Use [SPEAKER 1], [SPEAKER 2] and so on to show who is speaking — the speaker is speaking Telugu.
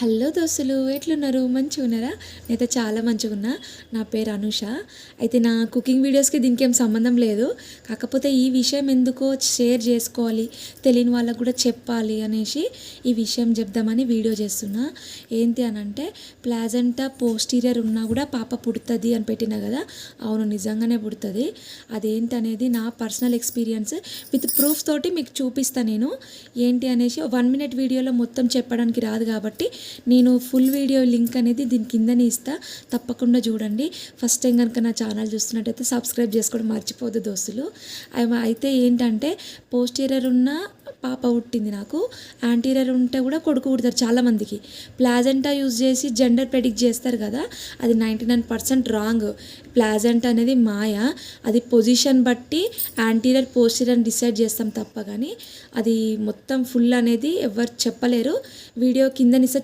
[SPEAKER 1] హలో దోస్తులు, ఎట్లున్నారు? మంచిగా ఉన్నారా? నేనైతే చాలా మంచిగా ఉన్నా. నా పేరు అనూష. అయితే నా కుకింగ్ వీడియోస్కి దీనికి ఏం సంబంధం లేదు. కాకపోతే ఈ విషయం ఎందుకో షేర్ చేసుకోవాలి, తెలియని వాళ్ళకు కూడా చెప్పాలి అనేసి ఈ విషయం చెప్దామని వీడియో చేస్తున్నా. ఏంటి అని అంటే, ప్లాజెంటా పోస్టీరియర్ ఉన్నా కూడా పాప పుడుతుంది అని పెట్టినా కదా. అవును, నిజంగానే పుడుతుంది. అదేంటి అనేది నా పర్సనల్ ఎక్స్పీరియన్స్ విత్ ప్రూఫ్ తోటి మీకు చూపిస్తాను. నేను ఏంటి అనేసి 1 minute వీడియోలో మొత్తం చెప్పడానికి రాదు కాబట్టి నేను ఫుల్ వీడియో లింక్ అనేది దీని కిందనే ఇస్తా, తప్పకుండా చూడండి. ఫస్ట్ టైం కనుక నా ఛానల్ చూస్తున్నట్టయితే సబ్స్క్రైబ్ చేసుకోవడం మర్చిపోద్దు దోస్తులు. అయితే ఏంటంటే, పోస్టీరియర్ ఉన్న పాప పుట్టింది నాకు, యాంటీరియర్ ఉంటే కూడా కొడుకు పుడతారు చాలామందికి. ప్లాజెంటా యూజ్ చేసి జెండర్ ప్రెడిక్ట్ చేస్తారు కదా, అది 99% రాంగ్. ప్లాజెంటా అనేది మాయ. అది పొజిషన్ బట్టి యాంటీరియర్ పోస్టీరియర్ డిసైడ్ చేస్తాం తప్ప కానీ అది మొత్తం ఫుల్ అనేది ఎవరు చెప్పలేరు. వీడియో కిందనిస్తే